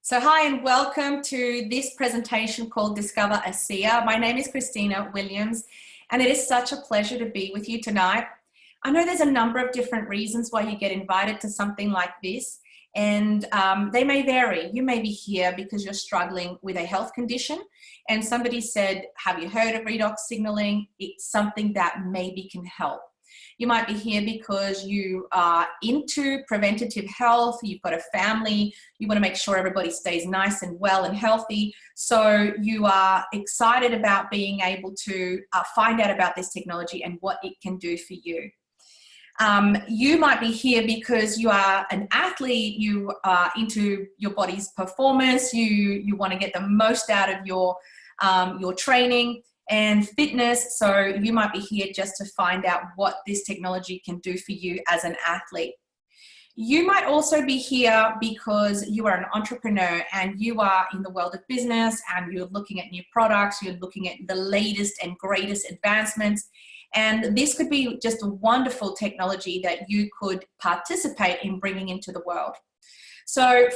So hi and welcome to this presentation called Discover a Seer. My name is Cristina Williams and it is such a pleasure to be with you tonight. I know there's a number of different reasons why you get invited to something like this, and they may vary. You may be here because you're struggling with a health condition and somebody said, have you heard of redox signaling? It's something that maybe can help. You might be here because you are into preventative health, you've got a family, you want to make sure everybody stays nice and well and healthy. So you are excited about being able to find out about this technology and what it can do for you. You might be here because you are an athlete, you are into your body's performance, you want to get the most out of your training and fitness. So you might be here just to find out what this technology can do for you as an athlete. You might also be here because you are an entrepreneur and you are in the world of business and you're looking at new products, you're looking at the latest and greatest advancements. And this could be just a wonderful technology that you could participate in bringing into the world. So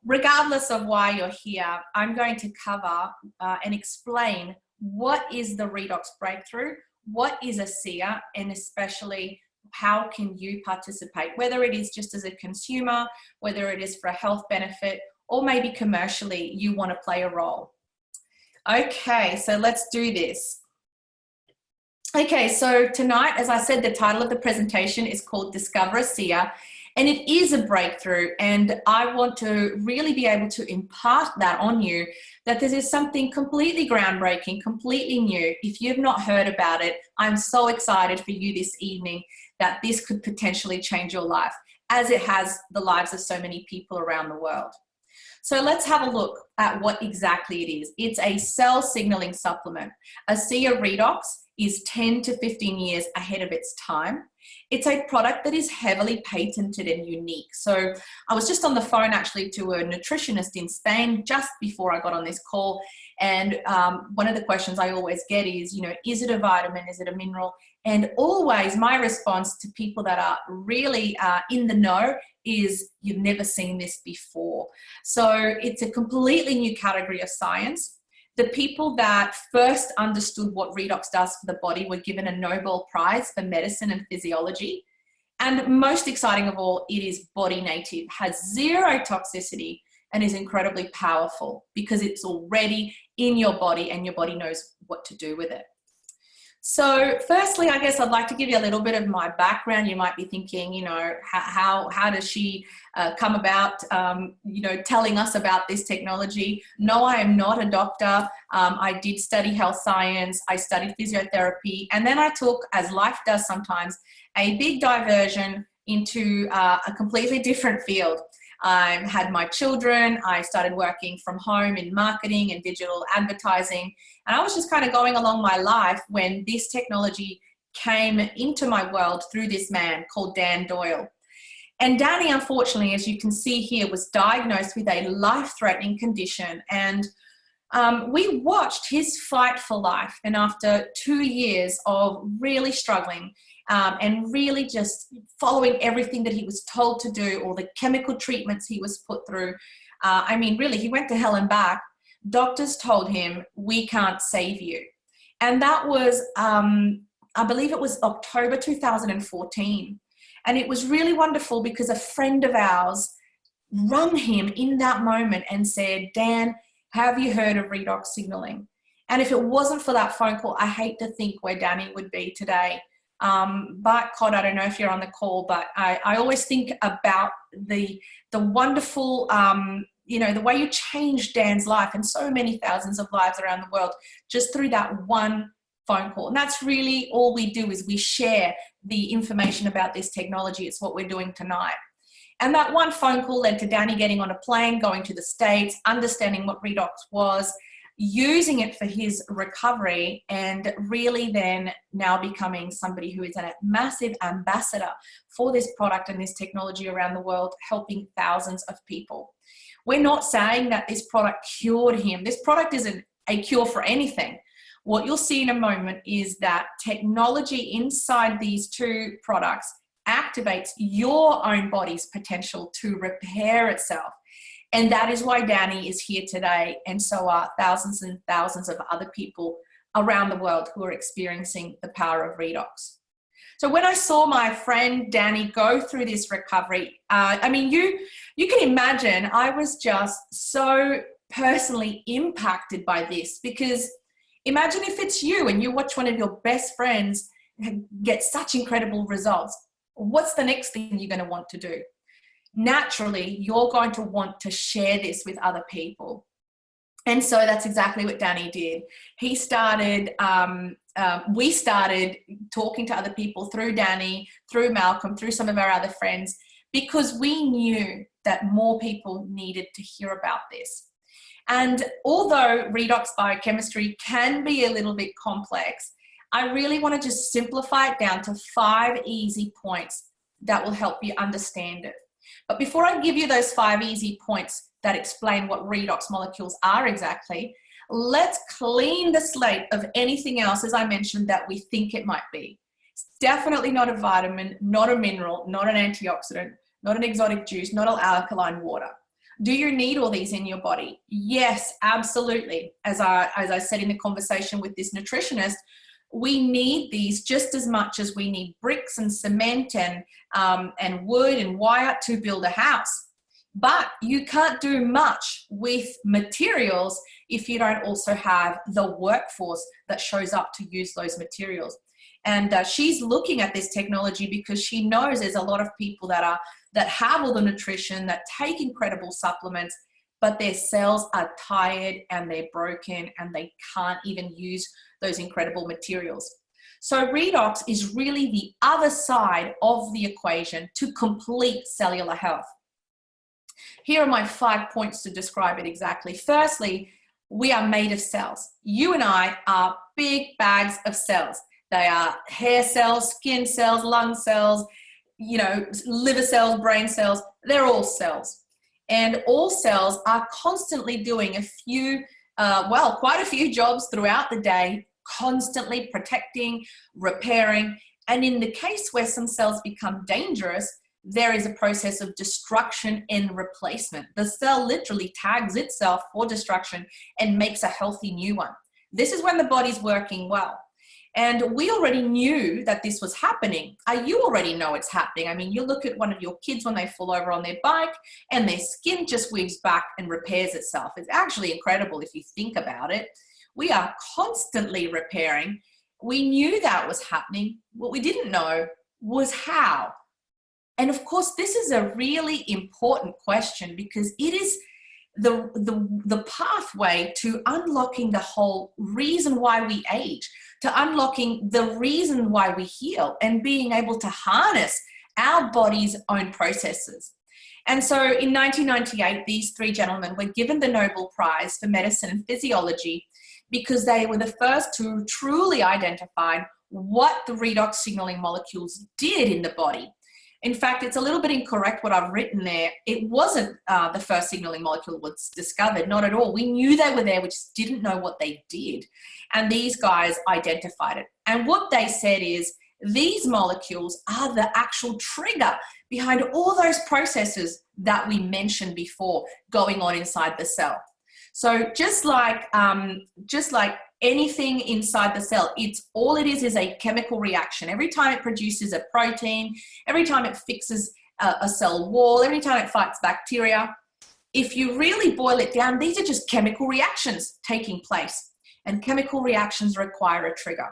regardless of why you're here, I'm going to cover and explain what is the redox breakthrough, what is a seer, and especially how can you participate, whether it is just as a consumer, whether it is for a health benefit, or maybe commercially you want to play a role. Okay, so let's do this. Okay, so tonight, as I said, the title of the presentation is called Discover a Seer, and it is a breakthrough, and I want to really be able to impart that on you, that this is something completely groundbreaking, completely new. If you've not heard about it, I'm so excited for you this evening that this could potentially change your life, as it has the lives of so many people around the world. So let's have a look at what exactly it is. It's a cell signaling supplement. A seer redox is 10 to 15 years ahead of its time. It's a product that is heavily patented and unique. So I was just on the phone actually to a nutritionist in Spain just before I got on this call. And one of the questions I always get is, is it a vitamin? Is it a mineral? And always my response to people that are really in the know is, you've never seen this before. So it's a completely new category of science. The people that first understood what redox does for the body were given a Nobel Prize for medicine and physiology. And most exciting of all, it is body native, has zero toxicity, and is incredibly powerful because it's already in your body and your body knows what to do with it. So firstly, I guess I'd like to give you a little bit of my background. You might be thinking, how does she come about, telling us about this technology? No, I am not a doctor. I did study health science. I studied physiotherapy. And then I took, as life does sometimes, a big diversion into a completely different field. I had my children, I started working from home in marketing and digital advertising, and I was just kind of going along my life when this technology came into my world through this man called Dan Doyle. And Danny, unfortunately, as you can see here, was diagnosed with a life-threatening condition, and we watched his fight for life. And after 2 years of really struggling, and really just following everything that he was told to do, all the chemical treatments he was put through. Really, he went to hell and back. Doctors told him, we can't save you. And that was, I believe it was October 2014. And it was really wonderful because a friend of ours rung him in that moment and said, Dan, have you heard of redox signaling? And if it wasn't for that phone call, I hate to think where Danny would be today. But Cod, I don't know if you're on the call, but I always think about the wonderful, the way you changed Dan's life and so many thousands of lives around the world just through that one phone call. And that's really all we do, is we share the information about this technology. It's what we're doing tonight. And that one phone call led to Danny getting on a plane, going to the States, understanding what redox was, using it for his recovery, and really then now becoming somebody who is a massive ambassador for this product and this technology around the world, helping thousands of people. We're not saying that this product cured him. This product isn't a cure for anything. What you'll see in a moment is that technology inside these two products activates your own body's potential to repair itself. And that is why Danny is here today. And so are thousands and thousands of other people around the world who are experiencing the power of redox. So when I saw my friend Danny go through this recovery, I mean, you can imagine I was just so personally impacted by this, because imagine if it's you and you watch one of your best friends get such incredible results. What's the next thing you're going to want to do? Naturally, you're going to want to share this with other people. And so that's exactly what Danny did. He started, we started talking to other people through Danny, through Malcolm, through some of our other friends, because we knew that more people needed to hear about this. And although redox biochemistry can be a little bit complex, I really want to just simplify it down to 5 easy points that will help you understand it. But before I give you those 5 easy points that explain what redox molecules are exactly, let's clean the slate of anything else, as I mentioned, that we think it might be. It's definitely not a vitamin, not a mineral, not an antioxidant, not an exotic juice, not an alkaline water. Do you need all these in your body? Yes, absolutely. As I said in the conversation with this nutritionist, we need these just as much as we need bricks and cement and wood and wire to build a house. But you can't do much with materials if you don't also have the workforce that shows up to use those materials. And she's looking at this technology because she knows there's a lot of people that have all the nutrition, that take incredible supplements, but their cells are tired and they're broken and they can't even use those incredible materials. So redox is really the other side of the equation to complete cellular health. Here are my 5 points to describe it exactly. Firstly, we are made of cells. You and I are big bags of cells. They are hair cells, skin cells, lung cells, liver cells, brain cells. They're all cells. And all cells are constantly doing quite a few jobs throughout the day, constantly protecting, repairing. And in the case where some cells become dangerous, there is a process of destruction and replacement. The cell literally tags itself for destruction and makes a healthy new one. This is when the body's working well. And we already knew that this was happening. You already know it's happening. I mean, you look at one of your kids when they fall over on their bike and their skin just weaves back and repairs itself. It's actually incredible if you think about it. We are constantly repairing. We knew that was happening. What we didn't know was how. And of course, this is a really important question because it is the pathway to unlocking the whole reason why we age, to unlocking the reason why we heal and being able to harness our body's own processes. And so in 1998, these 3 gentlemen were given the Nobel Prize for Medicine and Physiology because they were the first to truly identify what the redox signaling molecules did in the body. In fact, it's a little bit incorrect what I've written there. It wasn't the first signaling molecule was discovered, not at all. We knew they were there, we just didn't know what they did. And these guys identified it. And what they said is these molecules are the actual trigger behind all those processes that we mentioned before going on inside the cell. So just like anything inside the cell, all it is a chemical reaction. Every time it produces a protein, every time it fixes a cell wall, every time it fights bacteria, if you really boil it down, these are just chemical reactions taking place, and chemical reactions require a trigger.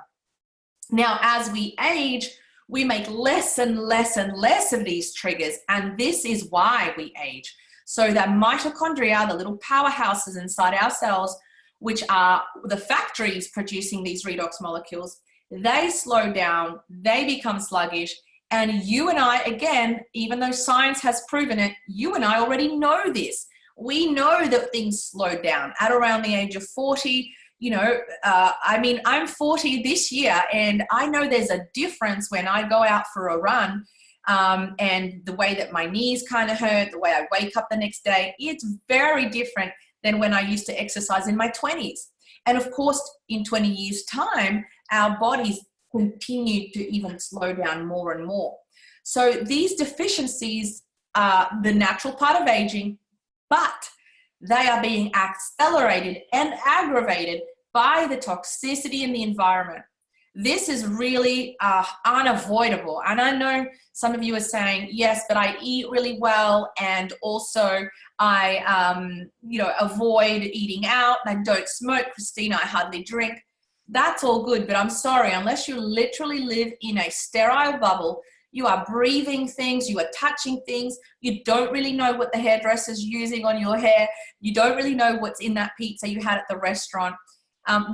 Now, as we age, we make less and less and less of these triggers, and this is why we age. So that mitochondria, the little powerhouses inside our cells, which are the factories producing these redox molecules, they slow down, they become sluggish, and you and I, again, even though science has proven it, you and I already know this. We know that things slow down at around the age of 40. I'm 40 this year, and I know there's a difference when I go out for a run and the way that my knees kind of hurt, the way I wake up the next day, it's very different than when I used to exercise in my 20s. And of course, in 20 years' time, our bodies continue to even slow down more and more. So these deficiencies are the natural part of aging, but they are being accelerated and aggravated by the toxicity in the environment. This is really unavoidable. And I know some of you are saying, yes, but I eat really well, and also I avoid eating out, and I don't smoke. Christina, I hardly drink. That's all good, but I'm sorry, unless you literally live in a sterile bubble, you are breathing things, you are touching things, you don't really know what the hairdresser's using on your hair, you don't really know what's in that pizza you had at the restaurant.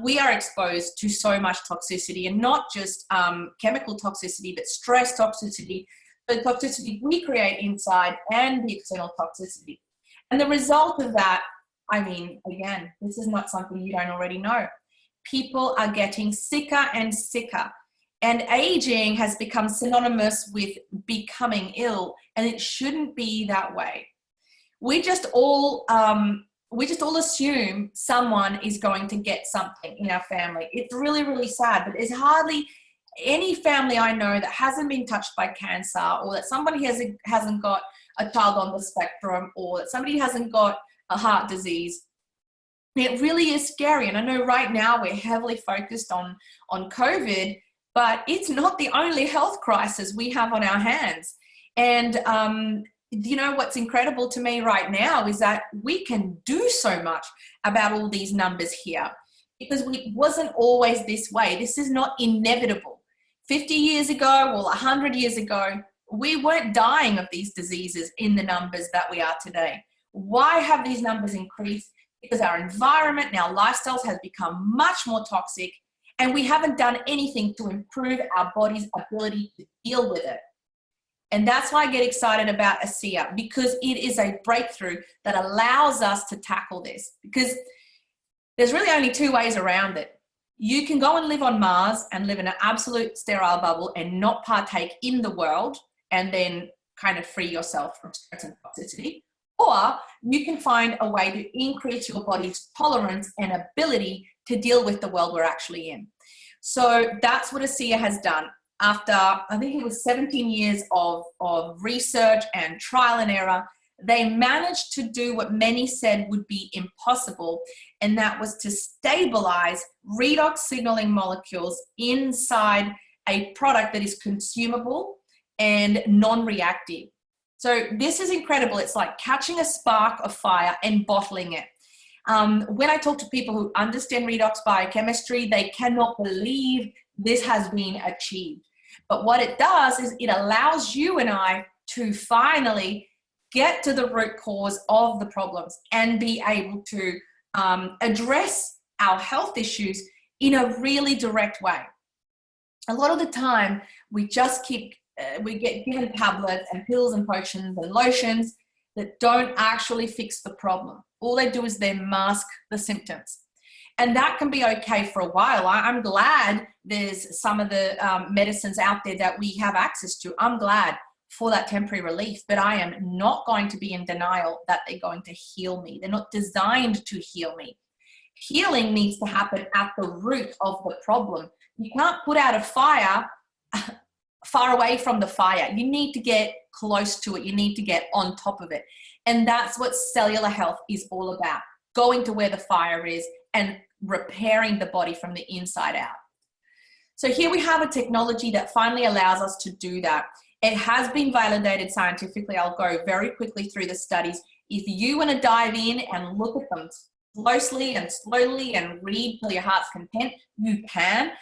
We are exposed to so much toxicity, and not just chemical toxicity, but stress toxicity, the toxicity we create inside, and the external toxicity. And the result of that, I mean, again, this is not something you don't already know. People are getting sicker and sicker, and aging has become synonymous with becoming ill, and it shouldn't be that way. We just all assume someone is going to get something in our family. It's really, really sad, but there's hardly any family I know that hasn't been touched by cancer, or that somebody hasn't got a child on the spectrum, or that somebody hasn't got a heart disease. It really is scary. And I know right now we're heavily focused on COVID, but it's not the only health crisis we have on our hands. And you know what's incredible to me right now is that we can do so much about all these numbers here, because it wasn't always this way. This is not inevitable. 50 years ago or 100 years ago, we weren't dying of these diseases in the numbers that we are today. Why have these numbers increased? Because our environment and our lifestyles has become much more toxic, and we haven't done anything to improve our body's ability to deal with it. And that's why I get excited about ASEA, because it is a breakthrough that allows us to tackle this. Because there's really only two ways around it. You can go and live on Mars and live in an absolute sterile bubble and not partake in the world, and then kind of free yourself from stress and toxicity. Or you can find a way to increase your body's tolerance and ability to deal with the world we're actually in. So that's what ASEA has done. After, I think it was 17 years of research and trial and error, they managed to do what many said would be impossible, and that was to stabilize redox signaling molecules inside a product that is consumable and non-reactive. So this is incredible. It's like catching a spark of fire and bottling it. When I talk to people who understand redox biochemistry, they cannot believe this has been achieved. But what it does is it allows you and I to finally get to the root cause of the problems and be able to address our health issues in a really direct way. A lot of the time, we just we get given tablets and pills and potions and lotions that don't actually fix the problem. All they do is they mask the symptoms. And that can be okay for a while. I'm glad there's some of the medicines out there that we have access to. I'm glad for that temporary relief, but I am not going to be in denial that they're going to heal me. They're not designed to heal me. Healing needs to happen at the root of the problem. You can't put out a fire far away from the fire. You need to get close to it. You need to get on top of it. And that's what cellular health is all about. Going to where the fire is and repairing the body from the inside out. So here we have a technology that finally allows us to do that. It has been validated scientifically. I'll go very quickly through the studies. If you want to dive in and look at them closely and slowly and read till your heart's content, you can.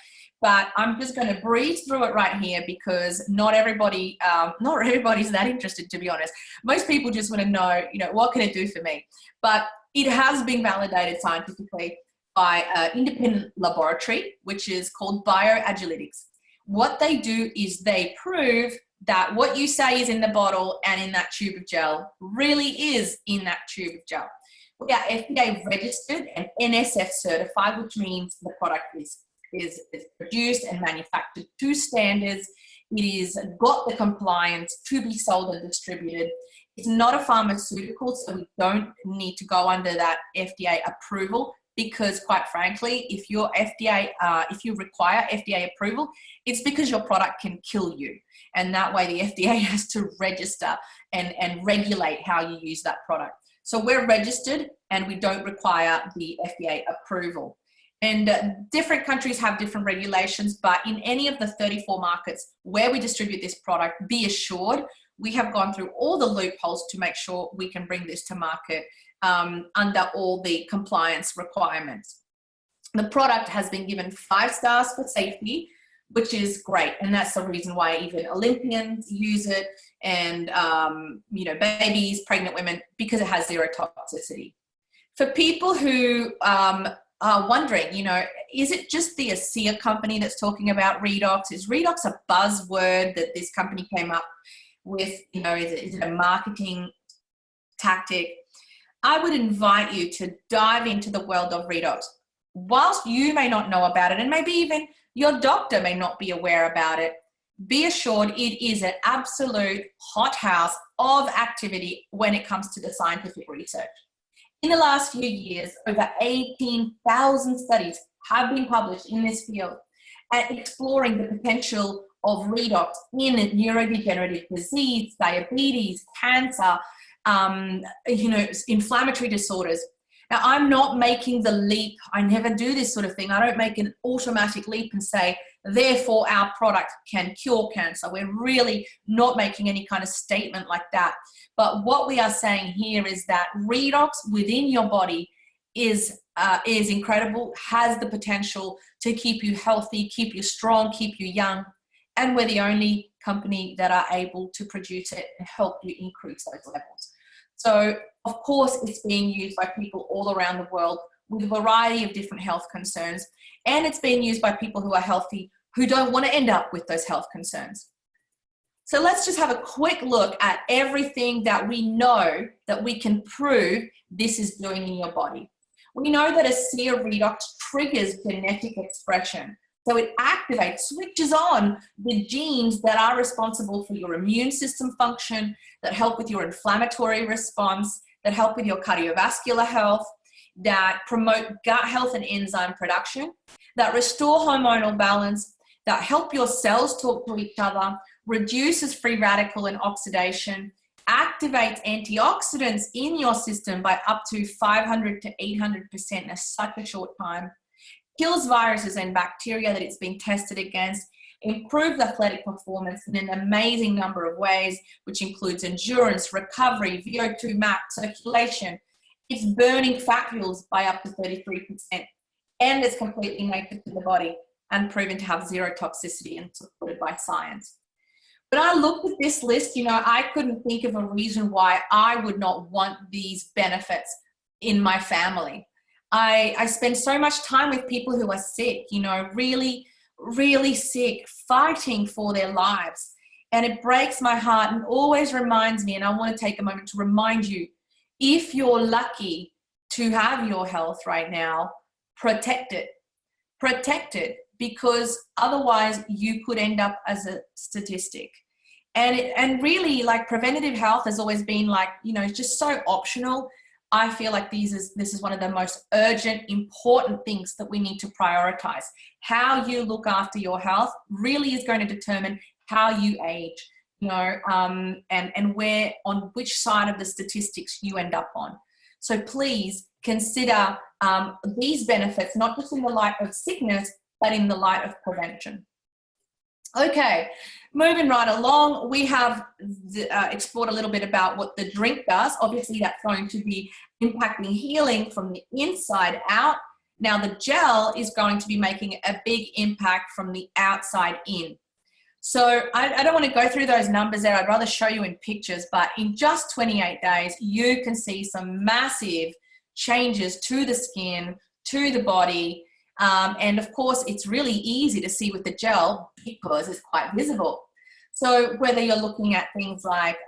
But I'm just going to breeze through it right here, because not everybody's that interested, to be honest. Most people just want to know, what can it do for me? But it has been validated scientifically by an independent laboratory, which is called BioAgilytix. What they do is they prove that what you say is in the bottle and in that tube of gel really is in that tube of gel. We are FDA registered and NSF certified, which means the product is produced and manufactured to standards. It is got the compliance to be sold and distributed. It's not a pharmaceutical, so we don't need to go under that FDA approval, because quite frankly, if you require FDA approval, it's because your product can kill you. And that way the FDA has to register and regulate how you use that product. So we're registered and we don't require the FDA approval. And different countries have different regulations, but in any of the 34 markets where we distribute this product, be assured we have gone through all the loopholes to make sure we can bring this to market under all the compliance requirements. The product has been given 5 stars for safety, which is great. And that's the reason why even Olympians use it, and you know, babies, pregnant women, because it has zero toxicity. For people who are wondering, you know, is it just the ASEA company that's talking about redox? Is redox a buzzword that this company came up with? You know, is it a marketing tactic? I would invite you to dive into the world of redox. Whilst you may not know about it, and maybe even your doctor may not be aware about it, be assured it is an absolute hothouse of activity when it comes to the scientific research. In the last few years, over 18,000 studies have been published in this field and exploring the potential of redox in neurodegenerative disease, diabetes, cancer, you know, inflammatory disorders. Now, I'm not making the leap. I never do this sort of thing. I don't make an automatic leap and say, therefore, our product can cure cancer. We're really not making any kind of statement like that. But what we are saying here is that redox within your body is incredible, has the potential to keep you healthy, keep you strong, keep you young. And we're the only company that are able to produce it and help you increase those levels. So, of course, it's being used by people all around the world with a variety of different health concerns. And it's being used by people who are healthy, who don't want to end up with those health concerns. So let's just have a quick look at everything that we know that we can prove this is doing in your body. We know that ASEA redox triggers genetic expression. So it activates, switches on the genes that are responsible for your immune system function, that help with your inflammatory response, that help with your cardiovascular health, that promote gut health and enzyme production, that restore hormonal balance, that help your cells talk to each other, reduces free radical and oxidation, activates antioxidants in your system by up to 500 to 800% in such a short time, kills viruses and bacteria that it's been tested against, improves athletic performance in an amazing number of ways, which includes endurance, recovery, VO2 max, circulation. It's burning fat fuels by up to 33%, and it's completely naked to the body and proven to have zero toxicity and supported by science. When I looked at this list, you know, I couldn't think of a reason why I would not want these benefits in my family. I spend so much time with people who are sick, you know, really, really sick, fighting for their lives. And it breaks my heart and always reminds me, and I want to take a moment to remind you, if you're lucky to have your health right now, protect it. Protect it, because otherwise you could end up as a statistic. And really, like, preventative health has always been like, you know, just so optional. I feel like this is one of the most urgent, important things that we need to prioritize. How you look after your health really is going to determine how you age, you know, and where, on which side of the statistics you end up on. So please consider these benefits, not just in the light of sickness, but in the light of prevention. Okay, moving right along, we have explored a little bit about what the drink does. Obviously, that's going to be impacting healing from the inside out. Now, the gel is going to be making a big impact from the outside in. So I don't want to go through those numbers there. I'd rather show you in pictures, but in just 28 days, you can see some massive changes to the skin, to the body. And of course, it's really easy to see with the gel because it's quite visible. So whether you're looking at things like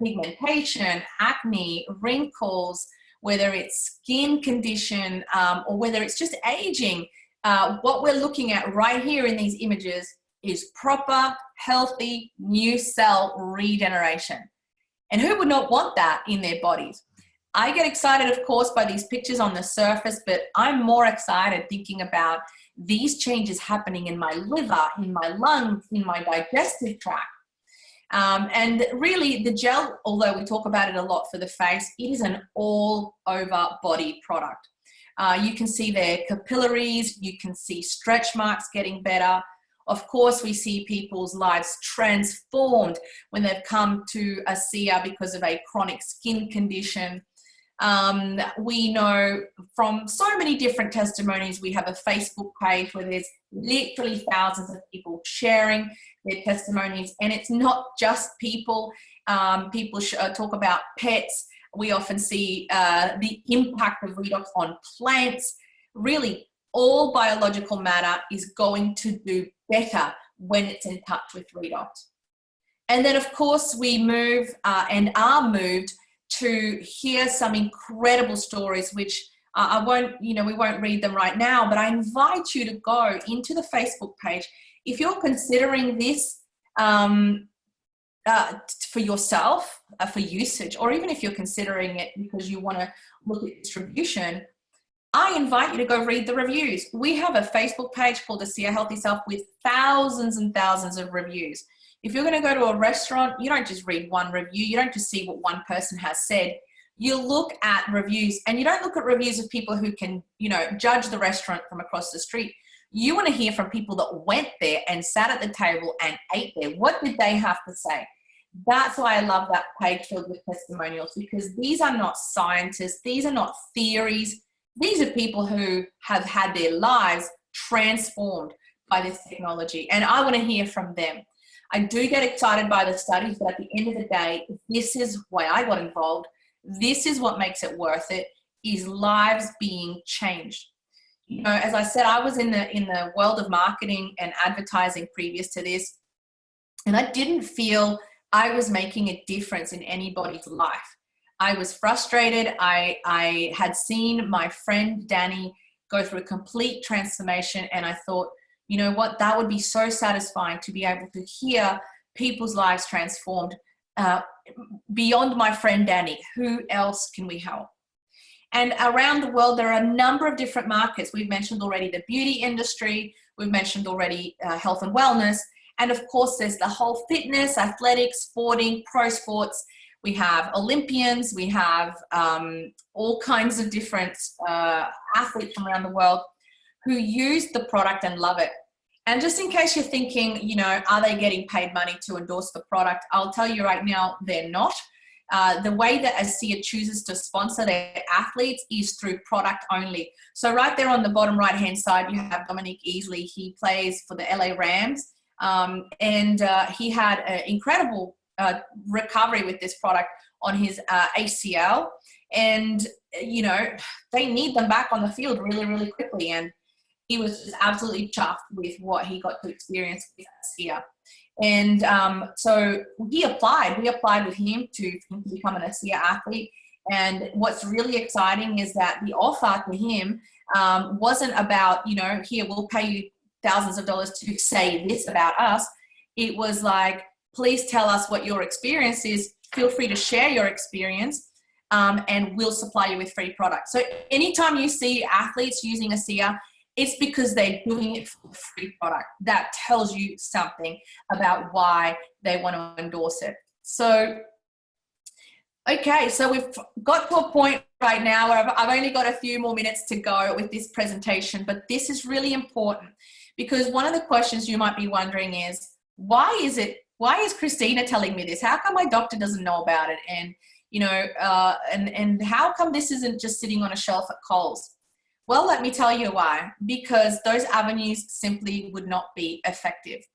pigmentation, acne, wrinkles, whether it's skin condition, or whether it's just aging, what we're looking at right here in these images is proper, healthy, new cell regeneration. And who would not want that in their bodies? I get excited, of course, by these pictures on the surface, but I'm more excited thinking about these changes happening in my liver, in my lungs, in my digestive tract. And really the gel, although we talk about it a lot for the face, it is an all over body product. You can see their capillaries, you can see stretch marks getting better. Of course, we see people's lives transformed when they've come to ASEA because of a chronic skin condition. We know from so many different testimonies. We have a Facebook page where there's literally thousands of people sharing their testimonies, and it's not just people. People talk about pets. We often see the impact of redox on plants. Really, all biological matter is going to do better when it's in touch with redox. And then, of course, we move and are moved to hear some incredible stories, which I won't, we won't read them right now, but I invite you to go into the Facebook page. If you're considering this for yourself, for usage, or even if you're considering it because you want to look at distribution, I invite you to go read the reviews. We have a Facebook page called ASEA Healthy Self with thousands and thousands of reviews. If you're going to go to a restaurant, you don't just read one review. You don't just see what one person has said. You look at reviews, and you don't look at reviews of people who can, judge the restaurant from across the street. You want to hear from people that went there and sat at the table and ate there. What did they have to say? That's why I love that page filled with testimonials, because these are not scientists. These are not theories. These are people who have had their lives transformed by this technology, and I want to hear from them. I do get excited by the studies, but at the end of the day, this is why I got involved. This is what makes it worth it, is lives being changed. As I said, I was in the world of marketing and advertising previous to this, and I didn't feel I was making a difference in anybody's life. I was frustrated. I had seen my friend Danny go through a complete transformation, and I thought, you know what, that would be so satisfying to be able to hear people's lives transformed. Beyond my friend Danny, who else can we help? And around the world, there are a number of different markets. We've mentioned already the beauty industry. We've mentioned already health and wellness. And of course, there's the whole fitness, athletics, sporting, pro sports. We have Olympians. We have all kinds of different athletes from around the world who use the product and love it. And just in case you're thinking, are they getting paid money to endorse the product? I'll tell you right now, they're not. The way that ASEA chooses to sponsor their athletes is through product only. So right there on the bottom right-hand side, you have Dominic Easley. He plays for the LA Rams, and he had an incredible recovery with this product on his ACL. And, they need them back on the field really, really quickly. And he was just absolutely chuffed with what he got to experience with ASEA. And so we applied with him to become an ASEA athlete. And what's really exciting is that the offer to him wasn't about, here, we'll pay you thousands of dollars to say this about us. It was like, please tell us what your experience is. Feel free to share your experience, and we'll supply you with free products. So anytime you see athletes using ASEA, it's because they're doing it for a free product. That tells you something about why they want to endorse it. So, okay, so we've got to a point right now where I've only got a few more minutes to go with this presentation, but this is really important because one of the questions you might be wondering is, why is Cristina telling me this? How come my doctor doesn't know about it? And, and how come this isn't just sitting on a shelf at Coles? Well, let me tell you why. Because those avenues simply would not be effective.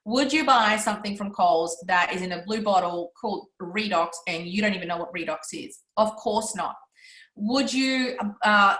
Would you buy something from Coles that is in a blue bottle called Redox and you don't even know what Redox is? Of course not. Would you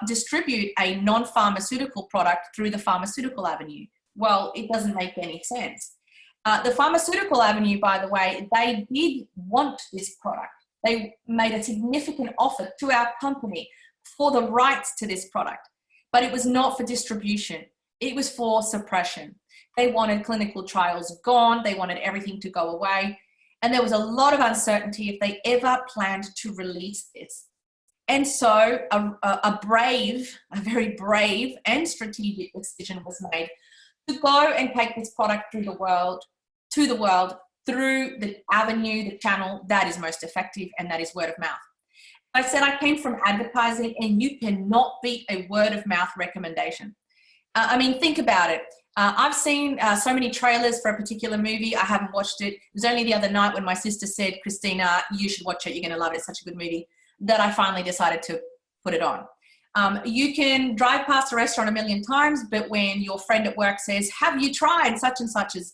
distribute a non-pharmaceutical product through the pharmaceutical avenue? Well, it doesn't make any sense. The pharmaceutical avenue, by the way, they did want this product. They made a significant offer to our company for the rights to this product. But it was not for distribution. It was for suppression. They wanted clinical trials gone. They wanted everything to go away. And there was a lot of uncertainty if they ever planned to release this. And so a very brave and strategic decision was made to go and take this product through the world through through the avenue, the channel that is most effective, and that is word of mouth. I said I came from advertising, and you cannot beat a word of mouth recommendation. I mean, think about it. I've seen so many trailers for a particular movie. I haven't watched it. It was only the other night when my sister said, Christina, you should watch it. You're going to love it. It's such a good movie, that I finally decided to put it on. You can drive past a restaurant a million times, but when your friend at work says, have you tried such and such as,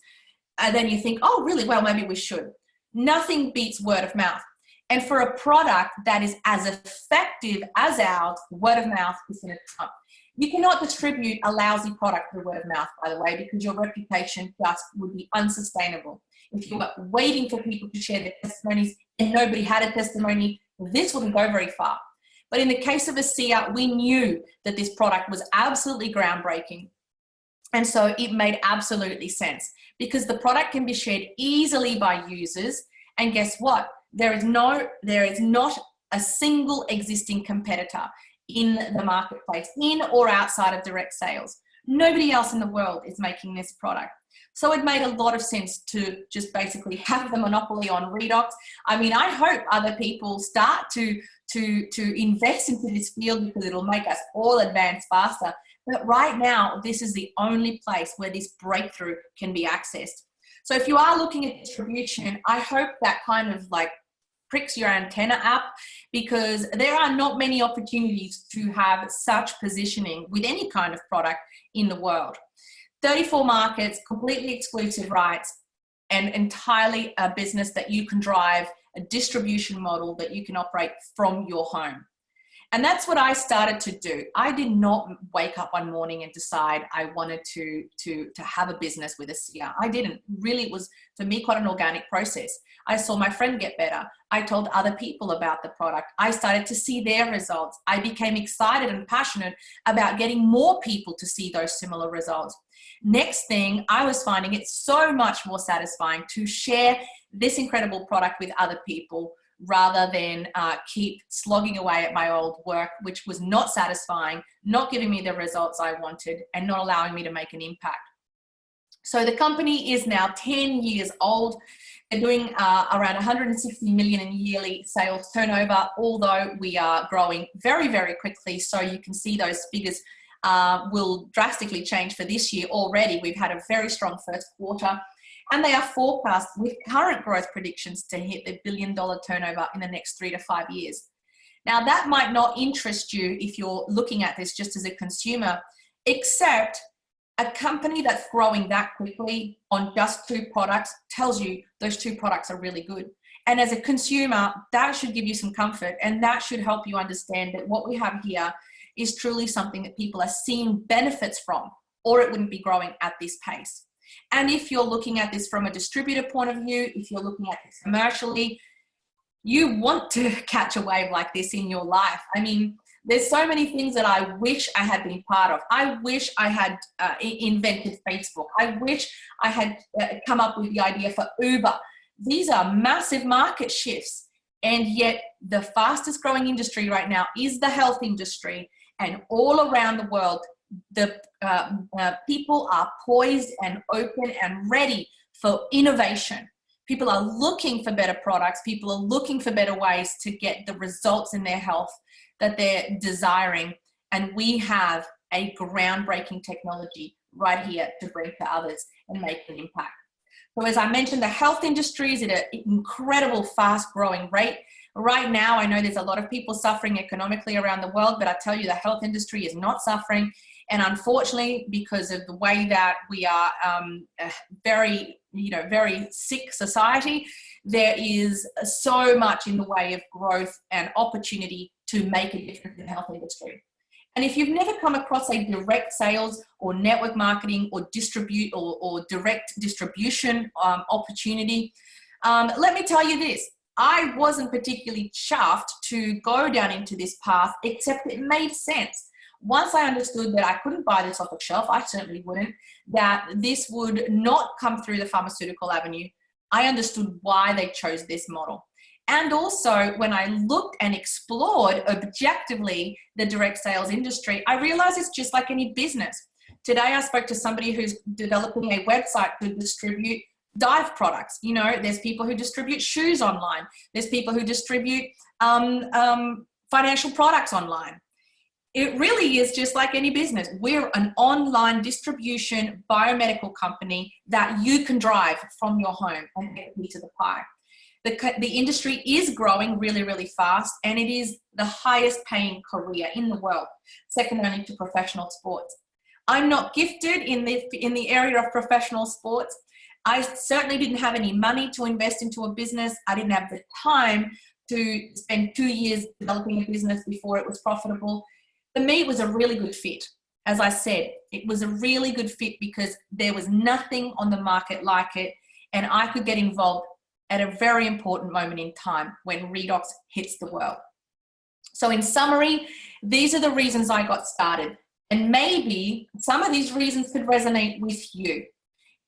then you think, oh, really? Well, maybe we should. Nothing beats word of mouth. And for a product that is as effective as ours, word of mouth is in a trump. You cannot distribute a lousy product through word of mouth, by the way, because your reputation just would be unsustainable. If you were waiting for people to share their testimonies and nobody had a testimony, this wouldn't go very far. But in the case of ASEA, we knew that this product was absolutely groundbreaking. And so it made absolutely sense, because the product can be shared easily by users. And guess what? There is not a single existing competitor in the marketplace, in or outside of direct sales. Nobody else in the world is making this product. So it made a lot of sense to just basically have the monopoly on redox. I mean, I hope other people start to invest into this field, because it'll make us all advance faster. But right now, this is the only place where this breakthrough can be accessed. So if you are looking at distribution, I hope that kind of like pricks your antenna up, because there are not many opportunities to have such positioning with any kind of product in the world. 34 markets, completely exclusive rights, and entirely a business that you can drive, a distribution model that you can operate from your home. And that's what I started to do. I did not wake up one morning and decide I wanted to have a business with ASEA. I didn't. Really, it was, for me, quite an organic process. I saw my friend get better. I told other people about the product. I started to see their results. I became excited and passionate about getting more people to see those similar results. Next thing, I was finding it so much more satisfying to share this incredible product with other people, rather than keep slogging away at my old work, which was not satisfying, not giving me the results I wanted, and not allowing me to make an impact. So the company is now 10 years old. They're doing around 160 million in yearly sales turnover, although we are growing very, very quickly. So you can see those figures will drastically change for this year already. We've had a very strong first quarter. And they are forecast with current growth predictions to hit the $1 billion turnover in the next 3 to 5 years. Now, that might not interest you if you're looking at this just as a consumer, except a company that's growing that quickly on just 2 products tells you those 2 products are really good. And as a consumer, that should give you some comfort, and that should help you understand that what we have here is truly something that people are seeing benefits from, or it wouldn't be growing at this pace. And if you're looking at this from a distributor point of view, if you're looking at this commercially, you want to catch a wave like this in your life. I mean, there's so many things that I wish I had been part of. I wish I had invented Facebook. I wish I had come up with the idea for Uber. These are massive market shifts. And yet the fastest growing industry right now is the health industry. And all around the world, the people are poised and open and ready for innovation. People are looking for better products. People are looking for better ways to get the results in their health that they're desiring. And we have a groundbreaking technology right here to bring to others and make an impact. So as I mentioned, the health industry is at an incredible fast growing rate. Right now, I know there's a lot of people suffering economically around the world, but I tell you, the health industry is not suffering. And unfortunately, because of the way that we are a very sick society, there is so much in the way of growth and opportunity to make a difference in the health industry. And if you've never come across a direct sales or network marketing or direct distribution opportunity, let me tell you this. I wasn't particularly chuffed to go down into this path, except it made sense. Once I understood that I couldn't buy this off a shelf, I certainly wouldn't, that this would not come through the pharmaceutical avenue, I understood why they chose this model. And also, when I looked and explored objectively the direct sales industry, I realized it's just like any business. Today, I spoke to somebody who's developing a website to distribute dive products. You know, there's people who distribute shoes online. There's people who distribute financial products online. It really is just like any business. We're an online distribution biomedical company that you can drive from your home and get a piece of the pie. The industry is growing really, really fast, and it is the highest paying career in the world, second only to professional sports. I'm not gifted in the area of professional sports. I certainly didn't have any money to invest into a business. I didn't have the time to spend 2 years developing a business before it was profitable. For me, it was a really good fit. As I said, it was a really good fit because there was nothing on the market like it, and I could get involved at a very important moment in time when redox hits the world. So in summary, these are the reasons I got started. And maybe some of these reasons could resonate with you.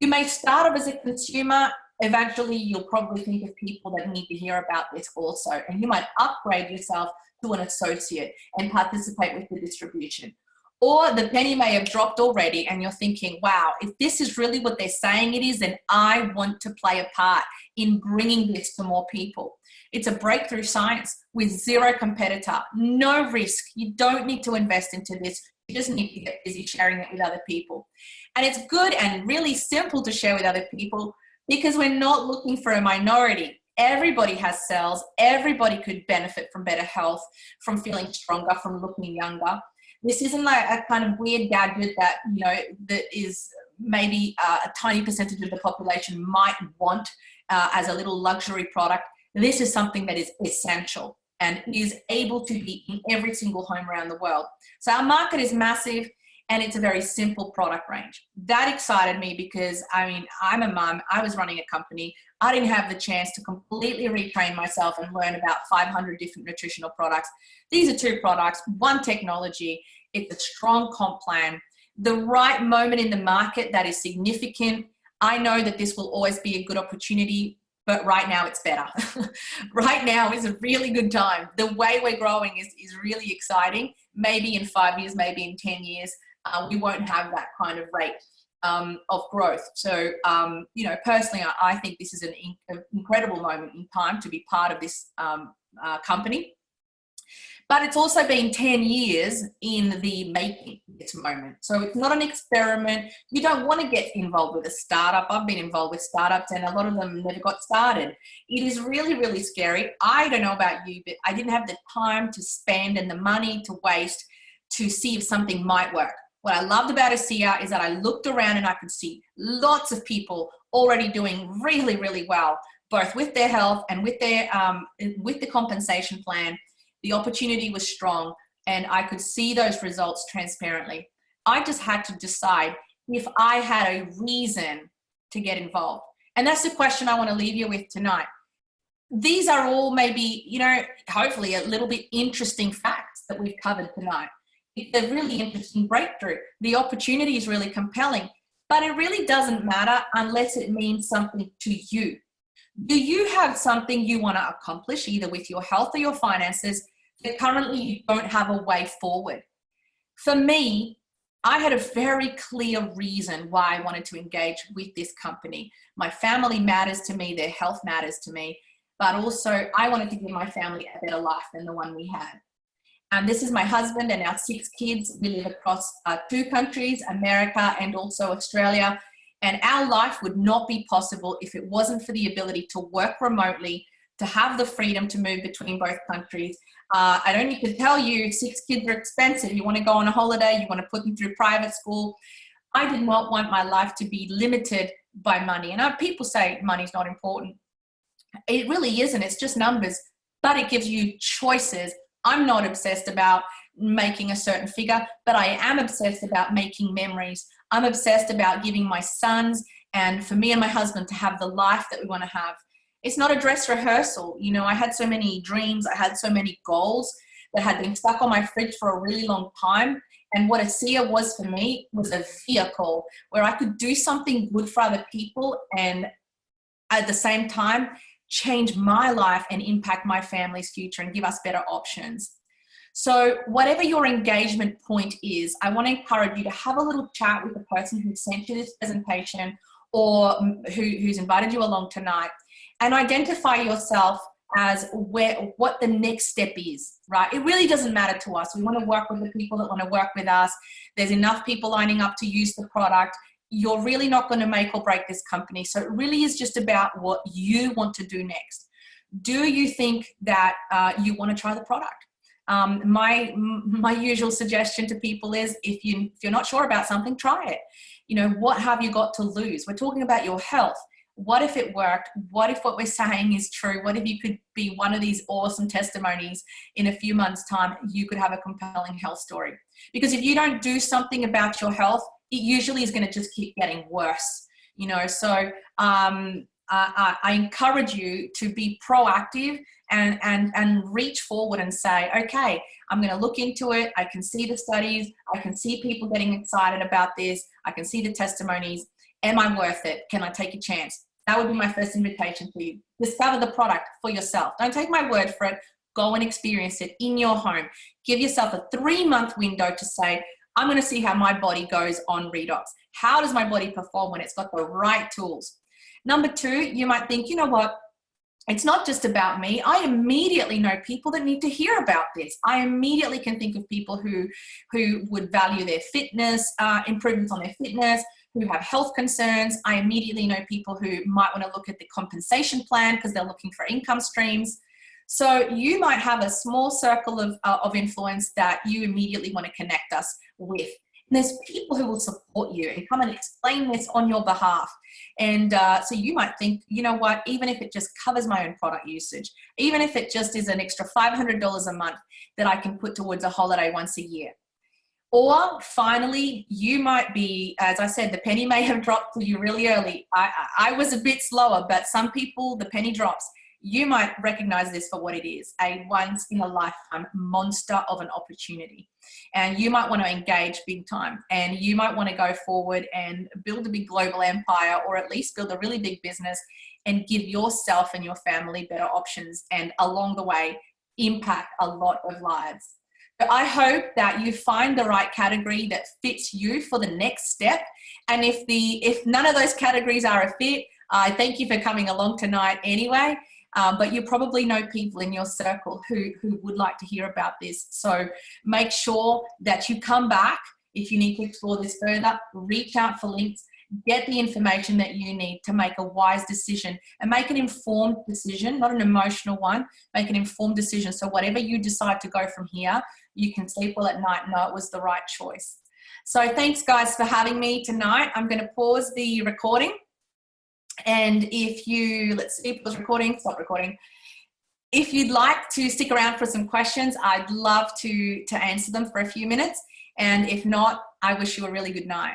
You may start off as a consumer. Eventually, you'll probably think of people that need to hear about this also. And you might upgrade yourself to an associate and participate with the distribution. Or the penny may have dropped already and you're thinking, wow, if this is really what they're saying it is, then I want to play a part in bringing this to more people. It's a breakthrough science with zero competitor, no risk. You don't need to invest into this. You just need to get busy sharing it with other people. And it's good and really simple to share with other people because we're not looking for a minority. Everybody has cells. Everybody could benefit from better health, from feeling stronger, from looking younger. This isn't like a kind of weird gadget that, you know, that is maybe a tiny percentage of the population might want as a little luxury product. This is something that is essential and is able to be in every single home around the world. So our market is massive and it's a very simple product range. That excited me because, I mean, I'm a mum, I was running a company. I didn't have the chance to completely retrain myself and learn about 500 different nutritional products. These are 2 products, 1 technology. It's a strong comp plan, the right moment in the market that is significant. I know that this will always be a good opportunity, but right now it's better. Right now is a really good time. The way we're growing is really exciting. Maybe in 5 years, maybe in 10 years, we won't have that kind of rate of growth. So, you know, personally, I think this is an incredible moment in time to be part of this company. But it's also been 10 years in the making at this moment. So it's not an experiment. You don't want to get involved with a startup. I've been involved with startups and a lot of them never got started. It is really, really scary. I don't know about you, but I didn't have the time to spend and the money to waste to see if something might work. What I loved about ASEA is that I looked around and I could see lots of people already doing really, really well, both with their health and with the compensation plan. The opportunity was strong and I could see those results transparently. I just had to decide if I had a reason to get involved. And that's the question I want to leave you with tonight. These are all maybe, you know, hopefully a little bit interesting facts that we've covered tonight. It's a really interesting breakthrough. The opportunity is really compelling, but it really doesn't matter unless it means something to you. Do you have something you want to accomplish either with your health or your finances that currently you don't have a way forward? For me, I had a very clear reason why I wanted to engage with this company. My family matters to me, their health matters to me, but also I wanted to give my family a better life than the one we had. And this is my husband and our 6 kids. We live across 2 countries, America and also Australia. And our life would not be possible if it wasn't for the ability to work remotely, to have the freedom to move between both countries. I don't need to tell you 6 kids are expensive. You want to go on a holiday, you want to put them through private school. I did not want my life to be limited by money. And people say money's not important. It really isn't. It's just numbers, but it gives you choices. I'm not obsessed about making a certain figure, but I am obsessed about making memories. I'm obsessed about giving my sons and for me and my husband to have the life that we want to have. It's not a dress rehearsal. You know, I had so many dreams. I had so many goals that had been stuck on my fridge for a really long time. And what ASEA was for me was a vehicle where I could do something good for other people and at the same time change my life and impact my family's future and give us better options. So whatever your engagement point is, I want to encourage you to have a little chat with the person who sent you this presentation or who's invited you along tonight, and identify yourself as what the next step is, right? It really doesn't matter to us. We want to work with the people that want to work with us. There's enough people lining up to use the product. You're really not going to make or break this company. So it really is just about what you want to do next. Do you think that you want to try the product? My usual suggestion to people is if you're not sure about something, try it. You know, what have you got to lose? We're talking about your health. What if it worked? What if what we're saying is true? What if you could be one of these awesome testimonies in a few months' time? You could have a compelling health story. Because if you don't do something about your health, it usually is going to just keep getting worse. You know, so I encourage you to be proactive and reach forward and say, okay, I'm going to look into it. I can see the studies. I can see people getting excited about this. I can see the testimonies. Am I worth it? Can I take a chance? That would be my first invitation for you. Discover the product for yourself. Don't take my word for it. Go and experience it in your home. Give yourself a 3-month window to say, I'm going to see how my body goes on redox. How does my body perform when it's got the right tools? Number 2, you might think, you know what? It's not just about me. I immediately know people that need to hear about this. I immediately can think of people who would value their fitness, improvements on their fitness, who have health concerns. I immediately know people who might want to look at the compensation plan because they're looking for income streams. So you might have a small circle of influence that you immediately want to connect us with. And there's people who will support you and come and explain this on your behalf. And so you might think, you know what, even if it just covers my own product usage, even if it just is an extra $500 a month that I can put towards a holiday once a year. Or finally, you might be, as I said, the penny may have dropped for you really early. I was a bit slower, but some people, the penny drops. You might recognize this for what it is, a once-in-a-lifetime monster of an opportunity. And you might want to engage big time. And you might want to go forward and build a big global empire, or at least build a really big business and give yourself and your family better options, and along the way, impact a lot of lives. So I hope that you find the right category that fits you for the next step. And if none of those categories are a fit, I thank you for coming along tonight anyway. But you probably know people in your circle who would like to hear about this. So make sure that you come back if you need to explore this further. Reach out for links. Get the information that you need to make a wise decision, and make an informed decision, not an emotional one. Make an informed decision. So whatever you decide to go from here, you can sleep well at night and know it was the right choice. So thanks guys for having me tonight. I'm going to pause the recording. And if you, let's see, pause recording, stop recording. If you'd like to stick around for some questions, I'd love to answer them for a few minutes. And if not, I wish you a really good night.